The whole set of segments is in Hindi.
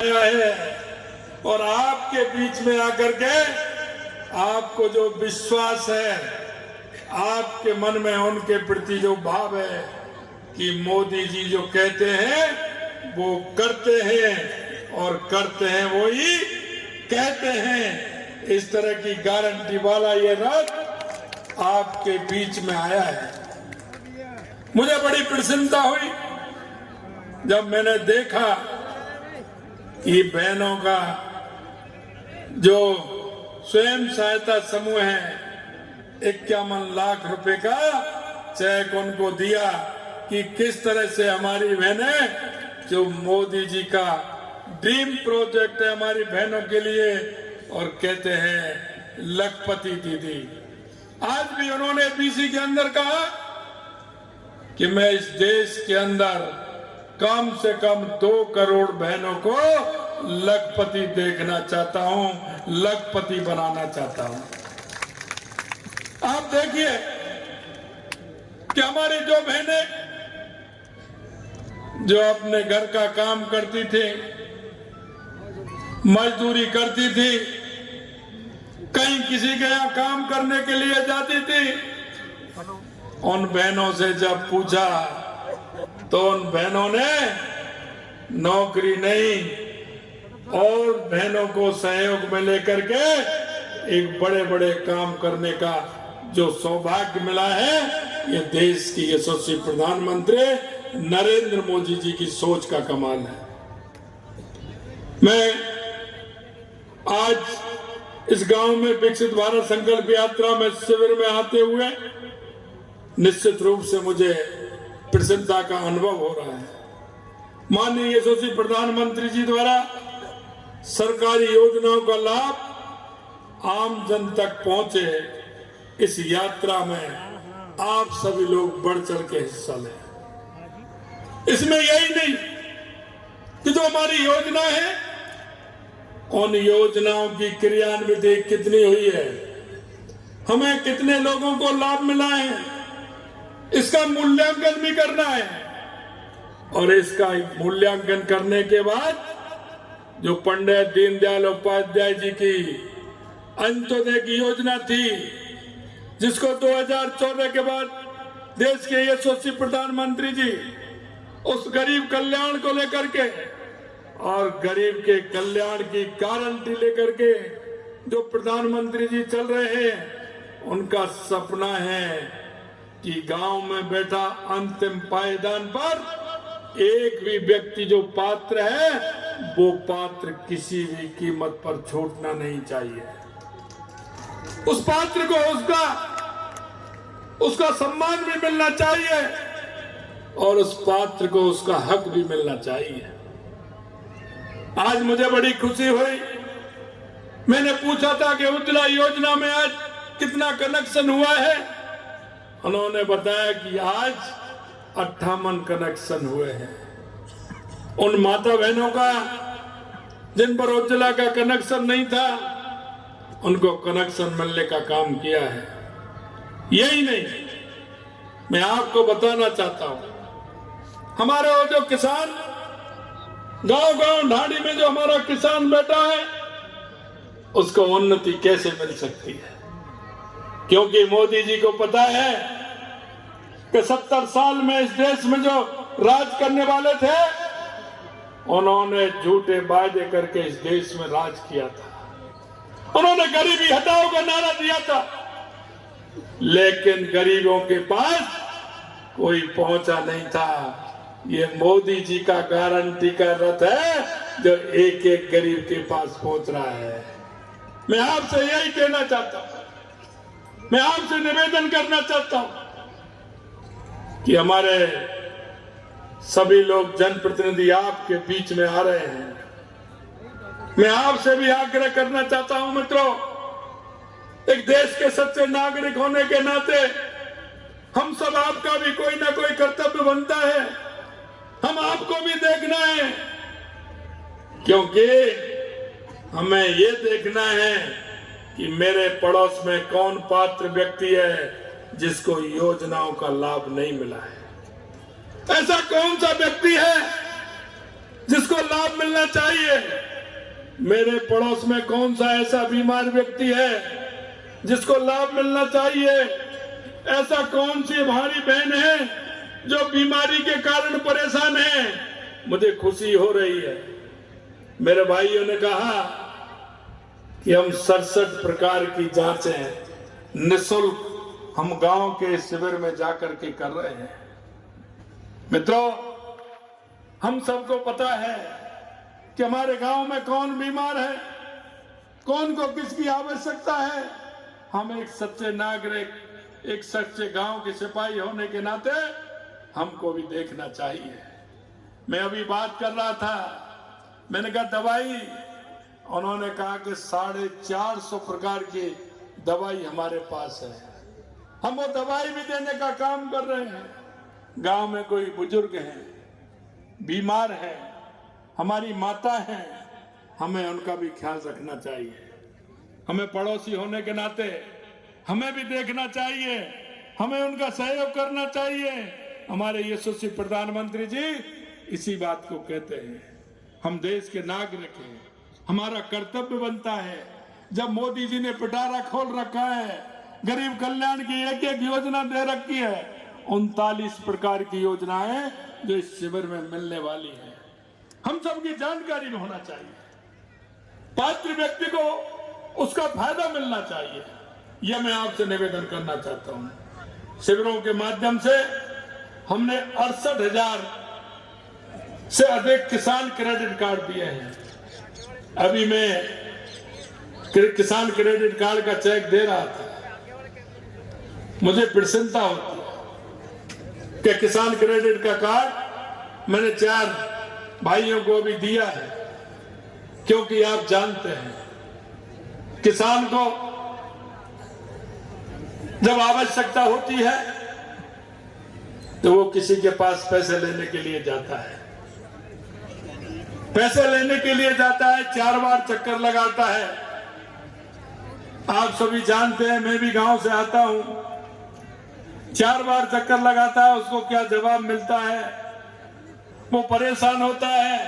आया है और आपके बीच में आकर के आपको जो विश्वास है, आपके मन में उनके प्रति जो भाव है कि मोदी जी जो कहते हैं वो करते हैं और करते हैं वो ही कहते हैं, इस तरह की गारंटी वाला ये रथ आपके बीच में आया है। मुझे बड़ी प्रसन्नता हुई जब मैंने देखा कि बहनों का जो स्वयं सहायता समूह है 51 लाख रुपए का चेक उनको दिया कि किस तरह से हमारी बहनें जो मोदी जी का ड्रीम प्रोजेक्ट है हमारी बहनों के लिए, और कहते हैं लखपति दीदी। आज भी उन्होंने बीसी के अंदर कहा कि मैं इस देश के अंदर कम से कम 2 करोड़ बहनों को लखपति देखना चाहता हूं, लखपति बनाना चाहता हूं। आप देखिए कि हमारी जो बहनें जो अपने घर का काम करती थी, मजदूरी करती थी, कहीं किसी के यहाँ काम करने के लिए जाती थी, उन बहनों से जब पूछा तो उन बहनों ने नौकरी नहीं और बहनों को सहयोग में लेकर के एक बड़े बड़े काम करने का जो सौभाग्य मिला है, ये देश की यशस्वी प्रधानमंत्री नरेंद्र मोदी जी की सोच का कमाल है। मैं आज इस गांव में विकसित भारत संकल्प यात्रा में शिविर में आते हुए निश्चित रूप से मुझे प्रसन्नता का अनुभव हो रहा है। माननीय यशस्वी प्रधानमंत्री जी द्वारा सरकारी योजनाओं का लाभ आम जन तक पहुंचे, इस यात्रा में आप सभी लोग बढ़ चढ़ के हिस्सा लें। इसमें यही नहीं कि जो हमारी योजना है उन योजनाओं की क्रियान्वित कितनी हुई है, हमें कितने लोगों को लाभ मिला है, इसका मूल्यांकन भी करना है। और इसका मूल्यांकन करने के बाद जो पंडित दीनदयाल उपाध्याय जी की अंत्योदय की योजना थी, जिसको 2014 के बाद देश के यशस्वी प्रधानमंत्री जी उस गरीब कल्याण को लेकर के और गरीब के कल्याण की गारंटी लेकर के जो प्रधानमंत्री जी चल रहे हैं, उनका सपना है कि गांव में बैठा अंतिम पायदान पर एक भी व्यक्ति जो पात्र है वो पात्र किसी भी कीमत पर छूटना नहीं चाहिए। उस पात्र को उसका सम्मान भी मिलना चाहिए और उस पात्र को उसका हक भी मिलना चाहिए। आज मुझे बड़ी खुशी हुई, मैंने पूछा था कि उज्ज्वला योजना में आज कितना कनेक्शन हुआ है, उन्होंने बताया कि आज 58 कनेक्शन हुए हैं। उन माता बहनों का जिन पर उज्ज्वला का कनेक्शन नहीं था, उनको कनेक्शन मिलने का काम किया है। यही नहीं, मैं आपको बताना चाहता हूं, हमारे वो जो किसान गांव ढाड़ी में जो हमारा किसान बैठा है, उसको उन्नति कैसे मिल सकती है, क्योंकि मोदी जी को पता है कि 70 साल में इस देश में जो राज करने वाले थे, उन्होंने झूठे वादे करके इस देश में राज किया था। उन्होंने गरीबी हटाओ का नारा दिया था, लेकिन गरीबों के पास कोई पहुंचा नहीं था। ये मोदी जी का गारंटी का रथ है जो एक एक गरीब के पास पहुंच रहा है। मैं आपसे यही कहना चाहता हूं, मैं आपसे निवेदन करना चाहता हूं कि हमारे सभी लोग जनप्रतिनिधि आपके बीच में आ रहे हैं। मैं आपसे भी आग्रह करना चाहता हूं मित्रों, एक देश के सच्चे नागरिक होने के नाते हम सब आपका भी कोई ना कोई कर्तव्य बनता है, हम आपको भी देखना है, क्योंकि हमें ये देखना है कि मेरे पड़ोस में कौन पात्र व्यक्ति है जिसको योजनाओं का लाभ नहीं मिला है। ऐसा कौन सा व्यक्ति है जिसको लाभ मिलना चाहिए। मेरे पड़ोस में कौन सा ऐसा बीमार व्यक्ति है जिसको लाभ मिलना चाहिए? ऐसा कौन सी हमारी बहन है जो बीमारी के कारण परेशान है? मुझे खुशी हो रही है। मेरे भाइयों ने कहा कि हम 67 प्रकार की जांचें निःशुल्क हम गांव के शिविर में जाकर के कर रहे हैं। मित्रों, हम सबको पता है कि हमारे गांव में कौन बीमार है, कौन को किसकी आवश्यकता है। हम एक सच्चे नागरिक, एक सच्चे गांव के सिपाही होने के नाते हमको भी देखना चाहिए। मैं अभी बात कर रहा था, मैंने कहा दवाई, उन्होंने कहा कि 450 प्रकार की दवाई हमारे पास है। हम वो दवाई भी देने का काम कर रहे हैं। गांव में कोई बुजुर्ग है, बीमार है, हमारी माता है, हमें उनका भी ख्याल रखना चाहिए। हमें पड़ोसी होने के नाते हमें भी देखना चाहिए, हमें उनका सहयोग करना चाहिए। हमारे यशस्वी प्रधानमंत्री जी इसी बात को कहते हैं। हम देश के नागरिक हैं, हमारा कर्तव्य बनता है। जब मोदी जी ने पिटारा खोल रखा है, गरीब कल्याण की एक योजना दे रखी है, 39 प्रकार की योजनाएं जो इस शिविर में मिलने वाली है, हम सबकी जानकारी में होना चाहिए। पात्र व्यक्ति को उसका फायदा मिलना चाहिए। यह मैं आपसे निवेदन करना चाहता हूं। शिविरों के माध्यम से हमने 68,000 से अधिक किसान क्रेडिट कार्ड दिए हैं। अभी मैं किसान क्रेडिट कार्ड का चेक दे रहा था, मुझे प्रसन्नता होती है कि किसान क्रेडिट का कार्ड मैंने 4 भाइयों को भी दिया है। क्योंकि आप जानते हैं, किसान को जब आवश्यकता होती है तो वो किसी के पास पैसे लेने के लिए जाता है, पैसे लेने के लिए जाता है, 4 बार चक्कर लगाता है। आप सभी जानते हैं, मैं भी गांव से आता हूं। 4 बार चक्कर लगाता है, उसको क्या जवाब मिलता है? वो परेशान होता है।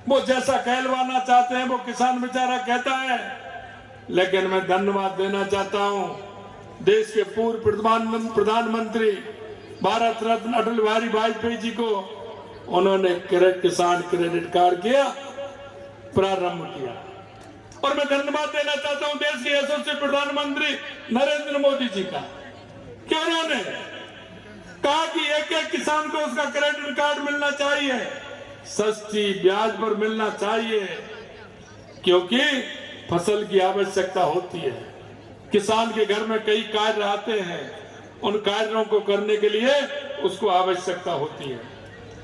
वो जैसा कहलवाना चाहते हैं वो किसान बेचारा कहता है। लेकिन मैं धन्यवाद देना चाहता हूं देश के पूर्व प्रधानमंत्री भारत रत्न अटल बिहारी वाजपेयी जी को। उन्होंने किसान क्रेडिट कार्ड किया, प्रारंभ किया। और मैं धन्यवाद देना चाहता हूं देश के यशस्वी प्रधानमंत्री नरेंद्र मोदी जी का, कि उन्होंने कहा कि एक किसान को उसका क्रेडिट कार्ड मिलना चाहिए, सस्ती ब्याज पर मिलना चाहिए, क्योंकि फसल की आवश्यकता होती है। किसान के घर में कई कार्य आते हैं, उन कार्यों को करने के लिए उसको आवश्यकता होती है।